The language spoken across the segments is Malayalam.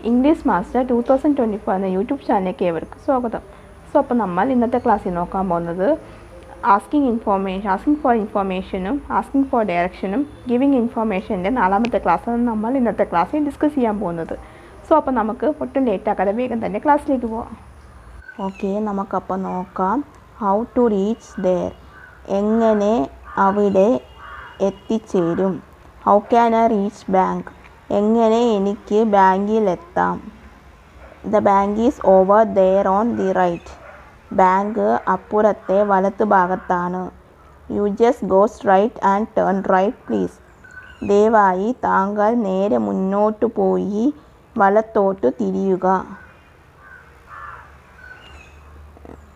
ഇംഗ്ലീഷ് മാസ്റ്റർ 2024 എന്ന യൂട്യൂബ് ചാനലിലേക്ക് ഏവർക്കും സ്വാഗതം. സോ അപ്പോൾ നമ്മൾ ഇന്നത്തെ ക്ലാസ്സിൽ നോക്കാൻ പോകുന്നത് ആസ്കിംഗ് ഫോർ ഇൻഫോർമേഷനും ആസ്കിംഗ് ഫോർ ഡയറക്ഷനും ഗിവിങ് ഇൻഫോർമേഷൻ്റെ 4ാമത്തെ ക്ലാസ്സാണ് നമ്മൾ ഇന്നത്തെ ക്ലാസ്സിൽ ഡിസ്കസ് ചെയ്യാൻ പോകുന്നത്. സോ അപ്പോൾ നമുക്ക് ഒട്ടും ലേറ്റാക്കാതെ വേഗം തന്നെ ക്ലാസ്സിലേക്ക് പോവാം. ഓക്കെ, നമുക്കപ്പോൾ നോക്കാം. ഹൗ ടു റീച്ച് ദെയർ, എങ്ങനെ അവിടെ എത്തിച്ചേരും. How can I reach bank, എങ്ങനെ എനിക്ക് ബാങ്കിലെത്താം. The bank is over there on the right, ബാങ്ക് അപ്പുറത്തെ വലത്ത് ഭാഗത്താണ്. You just go straight and turn right please, ദയവായി താങ്കൾ നേരെ മുന്നോട്ട് പോയി വലത്തോട്ട് തിരിയുക.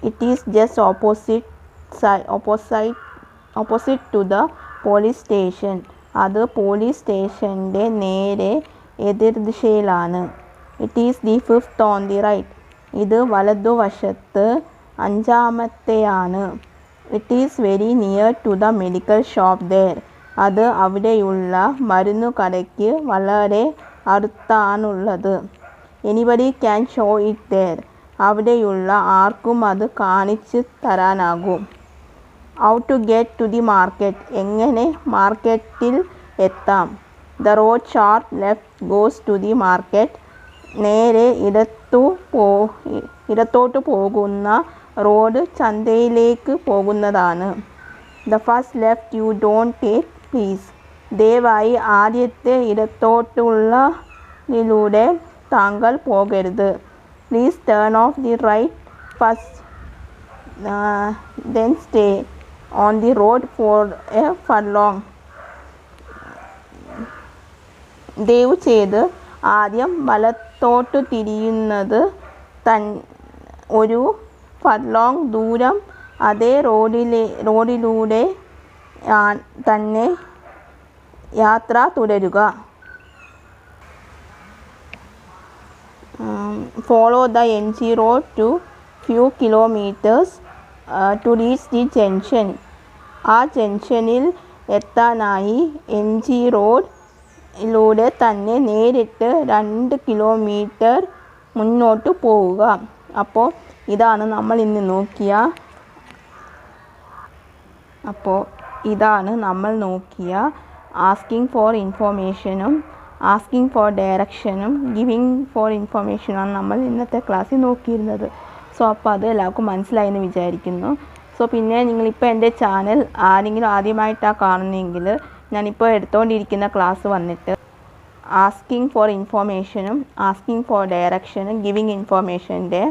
It is just opposite to the police station, അത് പോലീസ് സ്റ്റേഷൻ്റെ നേരെ എതിർദിശയിലാണ്. It is the 5th on the right, ഇത് വലതുവശത്ത് 5ാമത്തെയാണ്. It is very near to the medical shop there, അത് അവിടെയുള്ള മരുന്നുകടയ്ക്ക് വളരെ അടുത്താണുള്ളത്. Anybody can show it there, അവിടെയുള്ള ആർക്കും അത് കാണിച്ചു തരാനാകും. How to get to the market, എങ്ങനെ മാർക്കറ്റിൽ എത്താം. The road sharp left goes to the market, നേരെ ഇടത്തോട്ട് പോകുന്ന റോഡ് ചന്തയിലേക്ക് പോകുന്നതാണ്. The first left you don't take please, ദയവായി ആദ്യത്തെ ഇടത്തോട്ടുള്ളതിലൂടെ താങ്കൾ പോകരുത്. Please turn off the right first, then stay on the road for a furlong. ദയവ് ചെയ്ത് ആദ്യം വലത്തോട്ട് തിരിയുന്നത് ഒരു ഫർലോങ് ദൂരം അതേ റോഡിലൂടെ തന്നെ യാത്ര തുടരുക. Follow the NG road to few kilometers to reach the junction. ആ ജംഗ്ഷനിൽ എത്താനായി NG റോഡിലൂടെ തന്നെ നേരിട്ട് 2 കിലോമീറ്റർ മുന്നോട്ട് പോവുക. അപ്പോൾ ഇതാണ് നമ്മൾ ഇന്ന് നോക്കിയ ആസ്കിംഗ് ഫോർ ഇൻഫോർമേഷനും ആസ്കിംഗ് ഫോർ ഡയറക്ഷനും ഗിവിങ് ഫോർ ഇൻഫോർമേഷനാണ് നമ്മൾ ഇന്നത്തെ ക്ലാസ്സിൽ നോക്കിയിരുന്നത്. സോ അപ്പോൾ അത് എല്ലാവർക്കും മനസ്സിലായെന്ന് വിചാരിക്കുന്നു. സോ പിന്നെ നിങ്ങളിപ്പോൾ എൻ്റെ ചാനൽ ആരെങ്കിലും ആദ്യമായിട്ടാണ് കാണുന്നതെങ്കിൽ ഞാനിപ്പോൾ എടുത്തുകൊണ്ടിരിക്കുന്ന ക്ലാസ് വന്നിട്ട് ആസ്കിംഗ് ഫോർ ഇൻഫോർമേഷനും ആസ്കിംഗ് ഫോർ ഡയറക്ഷനും ഗിവിങ് ഇൻഫോർമേഷൻ്റെ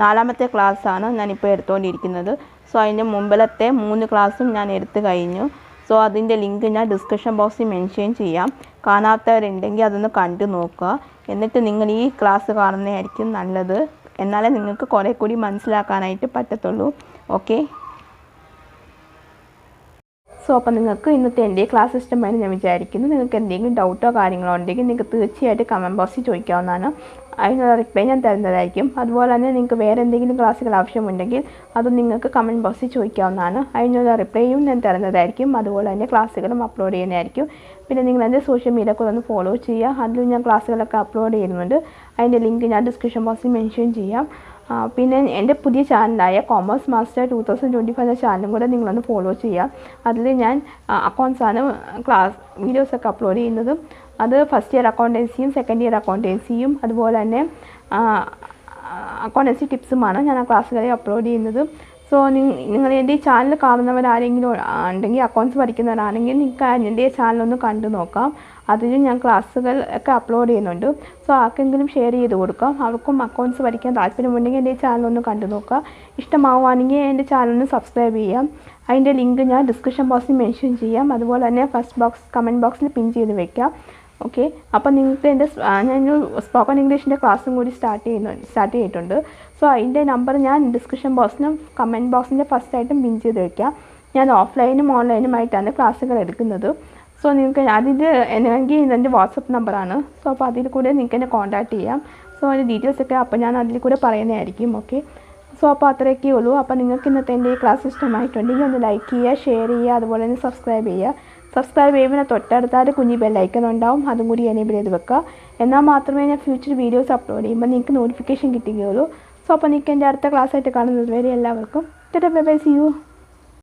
4ാമത്തെ ക്ലാസ്സാണ് ഞാനിപ്പോൾ എടുത്തുകൊണ്ടിരിക്കുന്നത്. സോ അതിൻ്റെ മുമ്പിലത്തെ 3 ക്ലാസ്സും ഞാൻ എടുത്തു കഴിഞ്ഞു. സോ അതിൻ്റെ ലിങ്ക് ഞാൻ ഡിസ്ക്രിപ്ഷൻ ബോക്സിൽ മെൻഷൻ ചെയ്യാം. കാണാത്തവരുണ്ടെങ്കിൽ അതൊന്ന് കണ്ടു നോക്കുക. എന്നിട്ട് നിങ്ങൾ ഈ ക്ലാസ് കാണുന്നതായിരിക്കും നല്ലത്, എന്നാലേ നിങ്ങൾക്ക് കുറേ കൂടി മനസ്സിലാക്കാനായിട്ട് പറ്റത്തുള്ളൂ. ഓക്കെ, സോ അപ്പോൾ നിങ്ങൾക്ക് ഇന്നത്തെ എൻ്റെ ക്ലാസ് ഇഷ്ടമായി ഞാൻ വിചാരിക്കുന്നു. നിങ്ങൾക്ക് എന്തെങ്കിലും ഡൗട്ടോ കാര്യങ്ങളോ ഉണ്ടെങ്കിൽ നിങ്ങൾക്ക് തീർച്ചയായിട്ടും കമൻറ്റ് ബോക്സിൽ ചോദിക്കാവുന്നതാണ്. അതിനുള്ള റിപ്ലൈ ഞാൻ തരുന്നതായിരിക്കും. അതുപോലെ തന്നെ നിങ്ങൾക്ക് വേറെ എന്തെങ്കിലും ക്ലാസ്സുകൾ ആവശ്യമുണ്ടെങ്കിൽ അതും നിങ്ങൾക്ക് കമൻറ്റ് ബോക്സിൽ ചോദിക്കാവുന്നതാണ്. അതിനുള്ള റിപ്ലൈയും ഞാൻ തരുന്നതായിരിക്കും. അതുപോലെ തന്നെ ക്ലാസ്സുകളും അപ്ലോഡ് ചെയ്യുന്നതായിരിക്കും. പിന്നെ നിങ്ങൾ എൻ്റെ സോഷ്യൽ മീഡിയ ഒന്ന് ഫോളോ ചെയ്യുക. അതിലും ഞാൻ ക്ലാസ്സുകളൊക്കെ അപ്ലോഡ് ചെയ്യുന്നുണ്ട്. അതിൻ്റെ ലിങ്ക് ഞാൻ ഡിസ്ക്രിപ്ഷൻ ബോക്സിൽ മെൻഷൻ ചെയ്യാം. പിന്നെ എൻ്റെ പുതിയ ചാനലായ കോമേഴ്സ് മാസ്റ്റർ 2025 എന്ന ചാനലും കൂടെ നിങ്ങളൊന്ന് ഫോളോ ചെയ്യുക. അതിൽ ഞാൻ അക്കൗണ്ട്സാണ് വീഡിയോസൊക്കെ അപ്ലോഡ് ചെയ്യുന്നത്. അത് ഫസ്റ്റ് ഇയർ അക്കൗണ്ടൻസിയും സെക്കൻഡ് ഇയർ അക്കൗണ്ടൻസിയും അതുപോലെ തന്നെ അക്കൗണ്ടൻസി ടിപ്സുമാണ് ഞാൻ ആ ക്ലാസ്സുകളിൽ അപ്ലോഡ് ചെയ്യുന്നത്. സോ നിങ്ങൾ എൻ്റെ ഈ ചാനൽ കാണുന്നവരാരെങ്കിലും ഉണ്ടെങ്കിൽ അക്കൗണ്ട്സ് പഠിക്കുന്നവരാണെങ്കിൽ നിങ്ങൾക്ക് എൻ്റെ ചാനലൊന്ന് കണ്ടു നോക്കാം. അതിലും ഞാൻ ക്ലാസ്സുകൾ ഒക്കെ അപ്ലോഡ് ചെയ്യുന്നുണ്ട്. സോ ആർക്കെങ്കിലും ഷെയർ ചെയ്ത് കൊടുക്കാം. അവർക്കും അക്കൗണ്ട്സ് പഠിക്കാൻ താല്പര്യമുണ്ടെങ്കിൽ എൻ്റെ ഈ ചാനലൊന്ന് കണ്ടു നോക്കുക. ഇഷ്ടമാവുകയാണെങ്കിൽ എൻ്റെ ചാനലൊന്ന് സബ്സ്ക്രൈബ് ചെയ്യാം. അതിൻ്റെ ലിങ്ക് ഞാൻ ഡിസ്ക്രിപ്ഷൻ ബോക്സിൽ മെൻഷൻ ചെയ്യാം. അതുപോലെ തന്നെ കമൻറ്റ് ബോക്സിൽ പിൻ ചെയ്ത് വെക്കാം. ഓക്കെ, അപ്പോൾ നിങ്ങൾക്ക് എൻ്റെ ഞാൻ സ്പോക്കൺ ഇംഗ്ലീഷിൻ്റെ ക്ലാസ്സും കൂടി സ്റ്റാർട്ട് ചെയ്തിട്ടുണ്ട്. സോ അതിൻ്റെ നമ്പർ ഞാൻ ഡിസ്ക്രിപ്ഷൻ ബോക്സിനും കമൻറ്റ് ബോക്സിൻ്റെ ഫസ്റ്റായിട്ടും പിൻ ചെയ്ത് വയ്ക്കാം. ഞാൻ ഓഫ്ലൈനും ഓൺലൈനുമായിട്ടാണ് ക്ലാസ്സുകൾ എടുക്കുന്നത്. സോ നിങ്ങൾക്ക് എനിക്ക് ഇതെൻ്റെ വാട്സപ്പ് നമ്പറാണ്. സോ അപ്പോൾ അതിൽ കൂടെ നിങ്ങൾക്ക് എന്നെ കോൺടാക്റ്റ് ചെയ്യാം. സോ അതിൻ്റെ ഡീറ്റെയിൽസൊക്കെ അപ്പോൾ ഞാൻ അതിൽ കൂടെ പറയുന്നതായിരിക്കും. ഓക്കെ, സോ അപ്പോൾ അത്രയൊക്കെ ഉള്ളൂ. അപ്പോൾ നിങ്ങൾക്ക് ഇന്നത്തെ എൻ്റെ ഈ ക്ലാസ് ഇഷ്ടമായിട്ടുണ്ടെങ്കിൽ ഒന്ന് ലൈക്ക് ചെയ്യുക, ഷെയർ ചെയ്യുക, അതുപോലെ തന്നെ സബ്സ്ക്രൈബ് ചെയ്യുക. സബ്സ്ക്രൈബ് ചെയ്യുമ്പോൾ തൊട്ടടുത്തായിട്ട് കുഞ്ഞി ബെല്ലൈക്കൺ ഉണ്ടാവും, അതും കൂടി എനേബിൾ ചെയ്ത് വെക്കുക. എന്നാൽ മാത്രമേ ഞാൻ ഫ്യൂച്ചർ വീഡിയോസ് അപ്ലോഡ് ചെയ്യുമ്പോൾ നിങ്ങൾക്ക് നോട്ടിഫിക്കേഷൻ കിട്ടുകയുള്ളൂ. സോ അപ്പോൾ നിങ്ങൾക്ക് എൻ്റെ അടുത്ത ക്ലാസ്സായിട്ട് കാണുന്നത് വരെ എല്ലാവർക്കും ബൈ ബൈ, സീ യു.